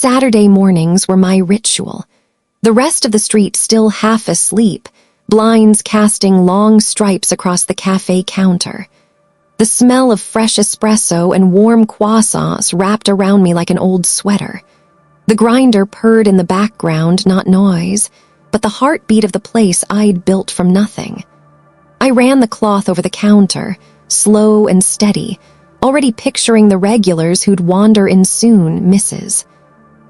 Saturday mornings were my ritual. The rest of the street still half asleep, blinds casting long stripes across the cafe counter. The smell of fresh espresso and warm croissants wrapped around me like an old sweater. The grinder purred in the background, not noise, but the heartbeat of the place I'd built from nothing. I ran the cloth over the counter, slow and steady, already picturing the regulars who'd wander in soon, Mrs.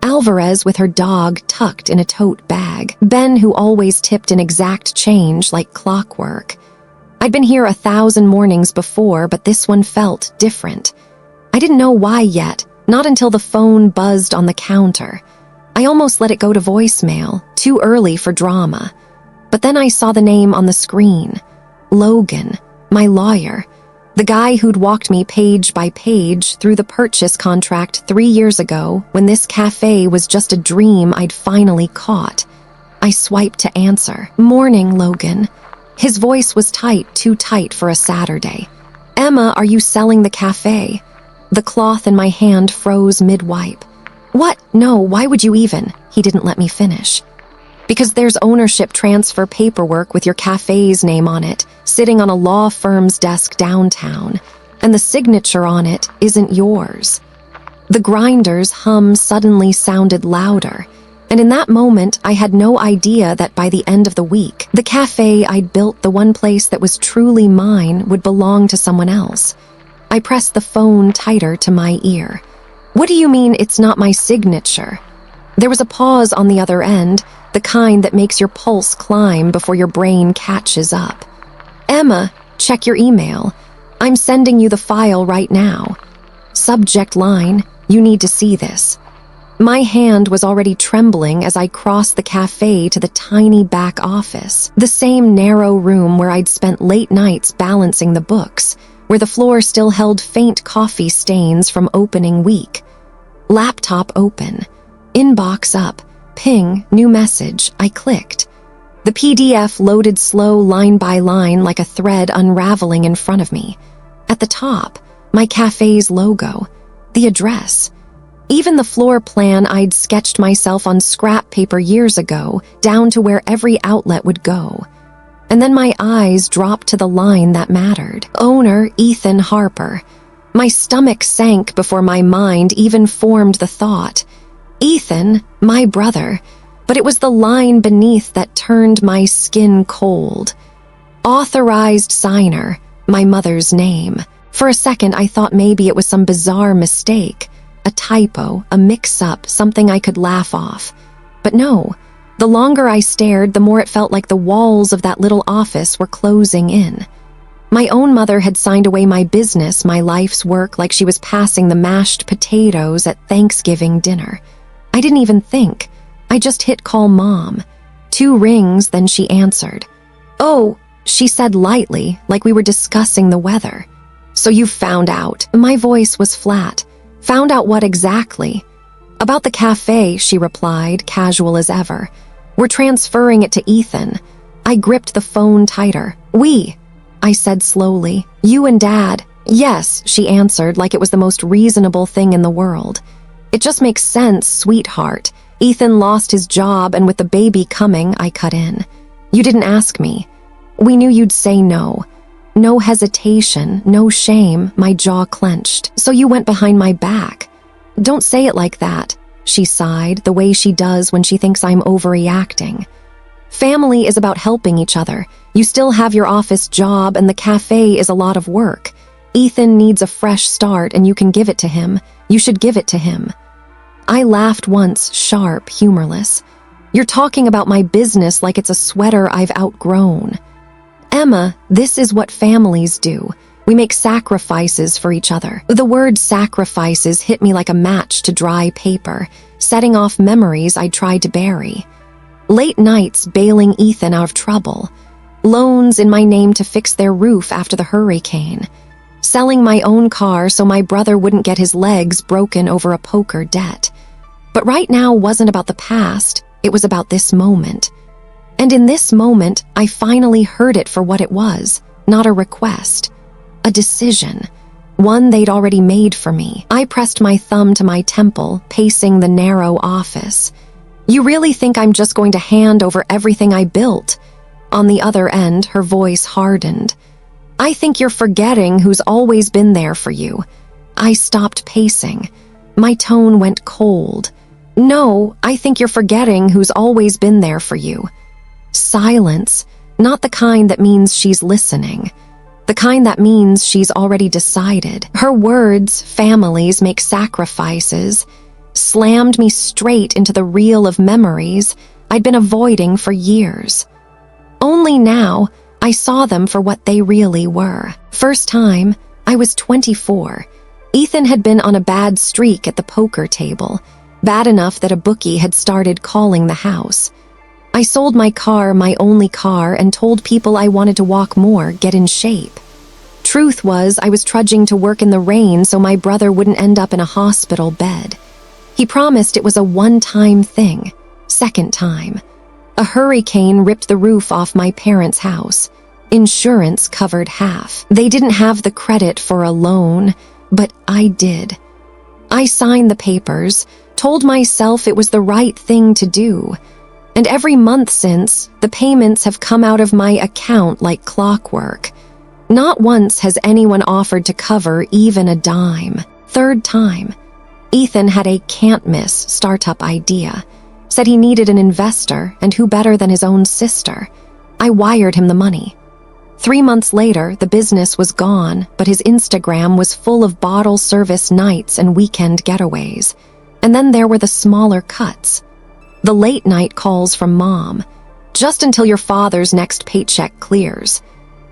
Alvarez with her dog tucked in a tote bag, Ben who always tipped in exact change like clockwork. I'd been here 1,000 mornings before, but this one felt different. I didn't know why yet, not until the phone buzzed on the counter. I almost let it go to voicemail, too early for drama. But then I saw the name on the screen. Logan, my lawyer. The guy who'd walked me page by page through the purchase contract 3 years ago when this cafe was just a dream I'd finally caught. I swiped to answer. "Morning, Logan." His voice was tight, too tight for a Saturday. "Emma, are you selling the cafe?" The cloth in my hand froze mid-wipe. "What? No, why would you even?" He didn't let me finish. "Because there's ownership transfer paperwork with your cafe's name on it, sitting on a law firm's desk downtown, and the signature on it isn't yours." The grinder's hum suddenly sounded louder, and in that moment I had no idea that by the end of the week, the cafe I'd built, the one place that was truly mine, would belong to someone else. I pressed the phone tighter to my ear. "What do you mean it's not my signature?" There was a pause on the other end, the kind that makes your pulse climb before your brain catches up. "Emma, check your email. I'm sending you the file right now." Subject line, "You need to see this." My hand was already trembling as I crossed the cafe to the tiny back office, the same narrow room where I'd spent late nights balancing the books, where the floor still held faint coffee stains from opening week. Laptop open. Inbox up. Ping, new message. I clicked. The PDF loaded slow line by line like a thread unraveling in front of me. At the top, my cafe's logo. The address. Even the floor plan I'd sketched myself on scrap paper years ago, down to where every outlet would go. And then my eyes dropped to the line that mattered. Owner Ethan Harper. My stomach sank before my mind even formed the thought. Ethan, my brother, but it was the line beneath that turned my skin cold. Authorized signer, my mother's name. For a second I thought maybe it was some bizarre mistake, a typo, a mix-up, something I could laugh off. But no, the longer I stared, the more it felt like the walls of that little office were closing in. My own mother had signed away my business, my life's work, like she was passing the mashed potatoes at Thanksgiving dinner. I didn't even think. I just hit call Mom. 2 rings, then she answered. "Oh," she said lightly, like we were discussing the weather. "So you've found out." My voice was flat. "Found out what exactly?" "About the cafe," she replied, casual as ever. "We're transferring it to Ethan." I gripped the phone tighter. "We," I said slowly. "You and Dad." "Yes," she answered like it was the most reasonable thing in the world. "It just makes sense, sweetheart. Ethan lost his job, and with the baby coming," I cut in. "You didn't ask me. We knew you'd say no." No hesitation, no shame, my jaw clenched. "So you went behind my back." "Don't say it like that," she sighed, the way she does when she thinks I'm overreacting. "Family is about helping each other. You still have your office job, and the cafe is a lot of work. Ethan needs a fresh start, and you can give it to him. You should give it to him." I laughed once, sharp, humorless. "You're talking about my business like it's a sweater I've outgrown." "Emma, this is what families do. We make sacrifices for each other." The word sacrifices hit me like a match to dry paper, setting off memories I'd tried to bury. Late nights bailing Ethan out of trouble. Loans in my name to fix their roof after the hurricane. Selling my own car so my brother wouldn't get his legs broken over a poker debt. But right now wasn't about the past, it was about this moment. And in this moment, I finally heard it for what it was, not a request. A decision. one they'd already made for me. I pressed my thumb to my temple, pacing the narrow office. You really think I'm just going to hand over everything I built? On the other end, her voice hardened. I think you're forgetting who's always been there for you. I stopped pacing. My tone went cold. No, I think you're forgetting who's always been there for you. Silence, not the kind that means she's listening. The kind that means she's already decided. Her words, families make sacrifices, slammed me straight into the reel of memories I'd been avoiding for years. Only now, I saw them for what they really were. First time, I was 24. Ethan had been on a bad streak at the poker table, bad enough that a bookie had started calling the house. I sold my car, my only car, and told people I wanted to walk more, get in shape. Truth was, I was trudging to work in the rain so my brother wouldn't end up in a hospital bed. He promised it was a one-time thing. Second time. A hurricane ripped the roof off my parents' house. Insurance covered half. They didn't have the credit for a loan, but I did. I signed the papers, told myself it was the right thing to do. And every month since, the payments have come out of my account like clockwork. Not once has anyone offered to cover even a dime. Third time. Ethan had a can't-miss startup idea. Said he needed an investor, and who better than his own sister. I wired him the money. 3 months later, the business was gone, but his Instagram was full of bottle service nights and weekend getaways. And then there were the smaller cuts. The late-night calls from Mom. Just until your father's next paycheck clears.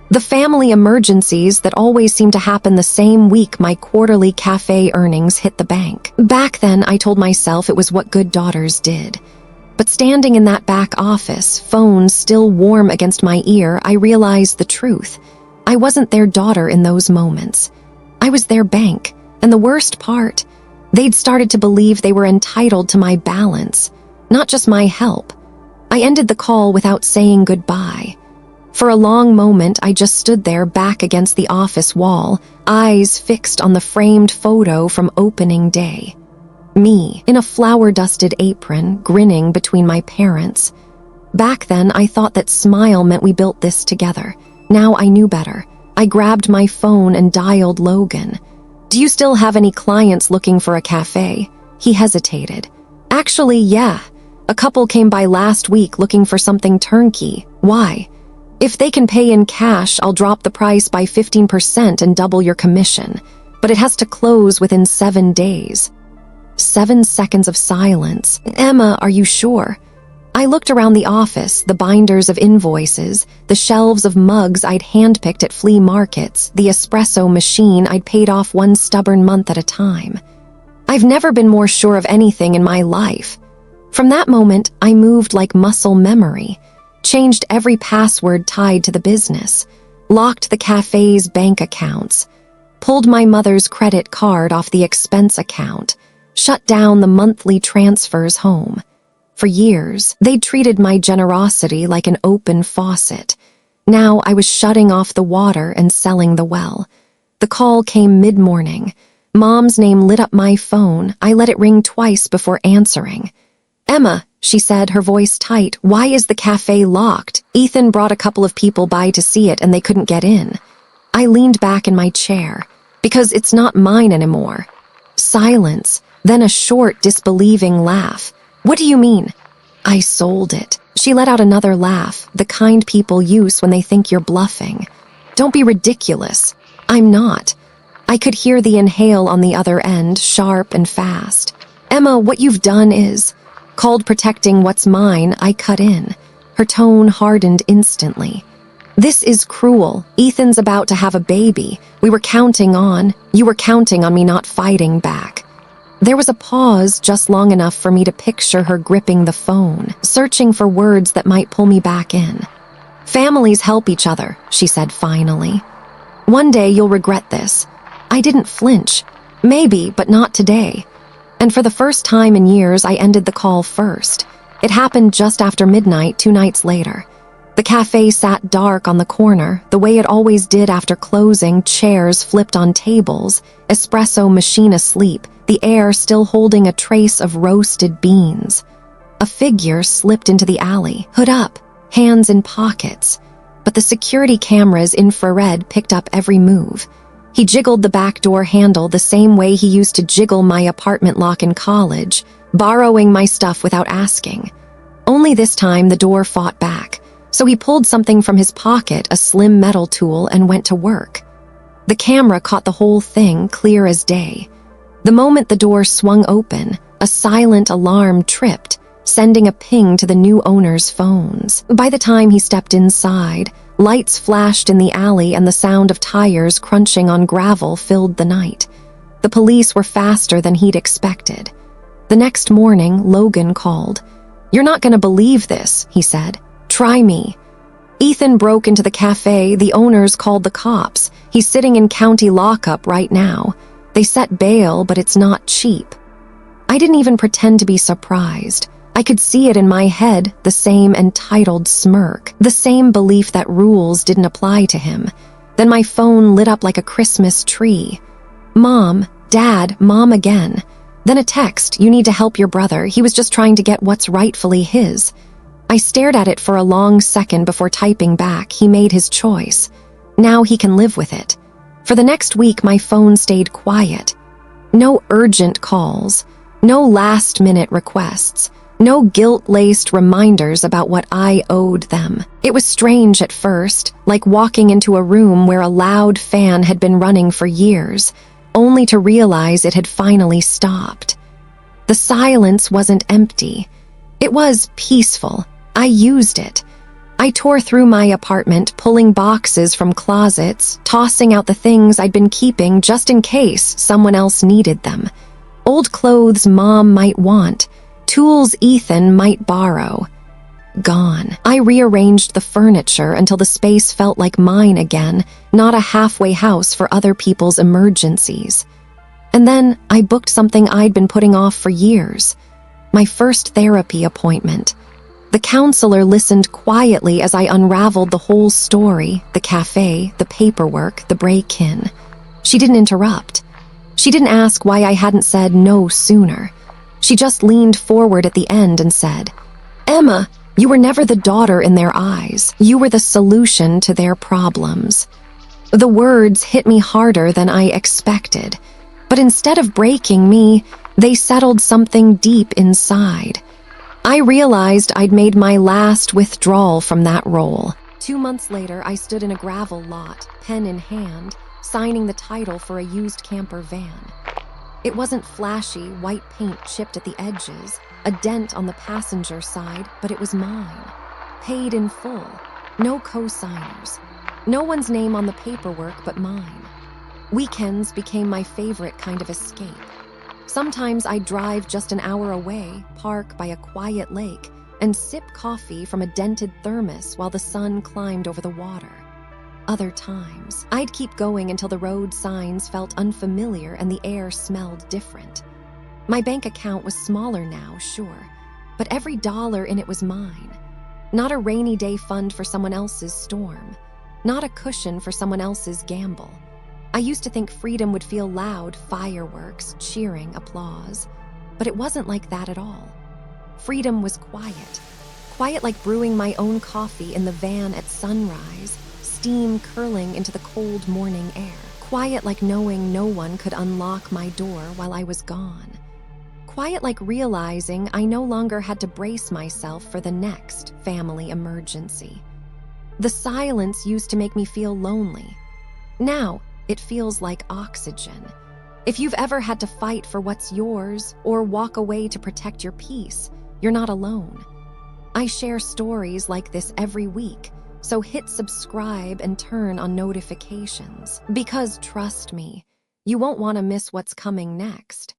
The family emergencies that always seem to happen the same week my quarterly Café earnings hit the bank. Back then, I told myself it was what good daughters did. But standing in that back office, phone still warm against my ear, I realized the truth. I wasn't their daughter in those moments. I was their bank, and the worst part, they'd started to believe they were entitled to my balance, not just my help. I ended the call without saying goodbye. For a long moment, I just stood there back against the office wall, eyes fixed on the framed photo from opening day. Me, in a flour-dusted apron, grinning between my parents. Back then, I thought that smile meant we built this together. Now I knew better. I grabbed my phone and dialed Logan. Do you still have any clients looking for a cafe? He hesitated. Actually, yeah. A couple came by last week looking for something turnkey. Why? If they can pay in cash, I'll drop the price by 15% and double your commission. But it has to close within 7 days. 7 seconds of silence. Emma, are you sure? I looked around the office, the binders of invoices, the shelves of mugs I'd handpicked at flea markets, the espresso machine I'd paid off one stubborn month at a time. I've never been more sure of anything in my life. From that moment, I moved like muscle memory. Changed every password tied to the business, locked the cafe's bank accounts, pulled my mother's credit card off the expense account, shut down the monthly transfers home. For years, they'd treated my generosity like an open faucet. Now I was shutting off the water and selling the well. The call came mid-morning. Mom's name lit up my phone. I let it ring twice before answering. Emma, she said, her voice tight, why is the cafe locked? Ethan brought a couple of people by to see it and they couldn't get in. I leaned back in my chair. Because it's not mine anymore. Silence, then a short, disbelieving laugh. What do you mean? I sold it. She let out another laugh, the kind people use when they think you're bluffing. Don't be ridiculous. I'm not. I could hear the inhale on the other end, sharp and fast. Emma, what you've done is... Called protecting what's mine, I cut in. Her tone hardened instantly. This is cruel. Ethan's about to have a baby. You were counting on me not fighting back. There was a pause just long enough for me to picture her gripping the phone, searching for words that might pull me back in. Families help each other, she said finally. One day you'll regret this. I didn't flinch. Maybe, but not today. And for the first time in years, I ended the call first. It happened just after midnight 2 nights later. The cafe sat dark on the corner, the way it always did after closing, chairs flipped on tables, espresso machine asleep, the air still holding a trace of roasted beans. A figure slipped into the alley, hood up, hands in pockets, but the security camera's infrared picked up every move. He jiggled the back door handle the same way he used to jiggle my apartment lock in college, borrowing my stuff without asking. Only this time the door fought back, so he pulled something from his pocket, a slim metal tool, and went to work. The camera caught the whole thing clear as day. The moment the door swung open, a silent alarm tripped, sending a ping to the new owner's phones. By the time he stepped inside, lights flashed in the alley and the sound of tires crunching on gravel filled the night. The police were faster than he'd expected. The next morning, Logan called. "You're not going to believe this," he said. "Try me." Ethan broke into the cafe. The owners called the cops. He's sitting in county lockup right now. They set bail, but it's not cheap. I didn't even pretend to be surprised. I could see it in my head, the same entitled smirk, the same belief that rules didn't apply to him. Then my phone lit up like a Christmas tree. "Mom, Dad, Mom again." Then a text, "You need to help your brother. He was just trying to get what's rightfully his." I stared at it for a long second before typing back. He made his choice. Now he can live with it. For the next week, my phone stayed quiet. No urgent calls, no last-minute requests, no guilt-laced reminders about what I owed them. It was strange at first, like walking into a room where a loud fan had been running for years, only to realize it had finally stopped. The silence wasn't empty. It was peaceful. I used it. I tore through my apartment, pulling boxes from closets, tossing out the things I'd been keeping just in case someone else needed them. Old clothes Mom might want, tools Ethan might borrow. Gone. I rearranged the furniture until the space felt like mine again, not a halfway house for other people's emergencies. And then I booked something I'd been putting off for years. My first therapy appointment. The counselor listened quietly as I unraveled the whole story, the cafe, the paperwork, the break-in. She didn't interrupt. She didn't ask why I hadn't said no sooner. She just leaned forward at the end and said, "Emma, you were never the daughter in their eyes. You were the solution to their problems." The words hit me harder than I expected, but instead of breaking me, they settled something deep inside. I realized I'd made my last withdrawal from that role. 2 months later, I stood in a gravel lot, pen in hand, signing the title for a used camper van. It wasn't flashy, white paint chipped at the edges, a dent on the passenger side, but it was mine. Paid in full. No co-signers. No one's name on the paperwork but mine. Weekends became my favorite kind of escape. Sometimes I'd drive just an hour away, park by a quiet lake, and sip coffee from a dented thermos while the sun climbed over the water. Other times, I'd keep going until the road signs felt unfamiliar and the air smelled different. My bank account was smaller now, sure, but every dollar in it was mine. Not a rainy day fund for someone else's storm. Not a cushion for someone else's gamble. I used to think freedom would feel loud, fireworks, cheering, applause. But it wasn't like that at all. Freedom was quiet. Quiet like brewing my own coffee in the van at sunrise, steam curling into the cold morning air. Quiet like knowing no one could unlock my door while I was gone. Quiet like realizing I no longer had to brace myself for the next family emergency. The silence used to make me feel lonely. Now, it feels like oxygen. If you've ever had to fight for what's yours or walk away to protect your peace, you're not alone. I share stories like this every week, so hit subscribe and turn on notifications. Because trust me, you won't want to miss what's coming next.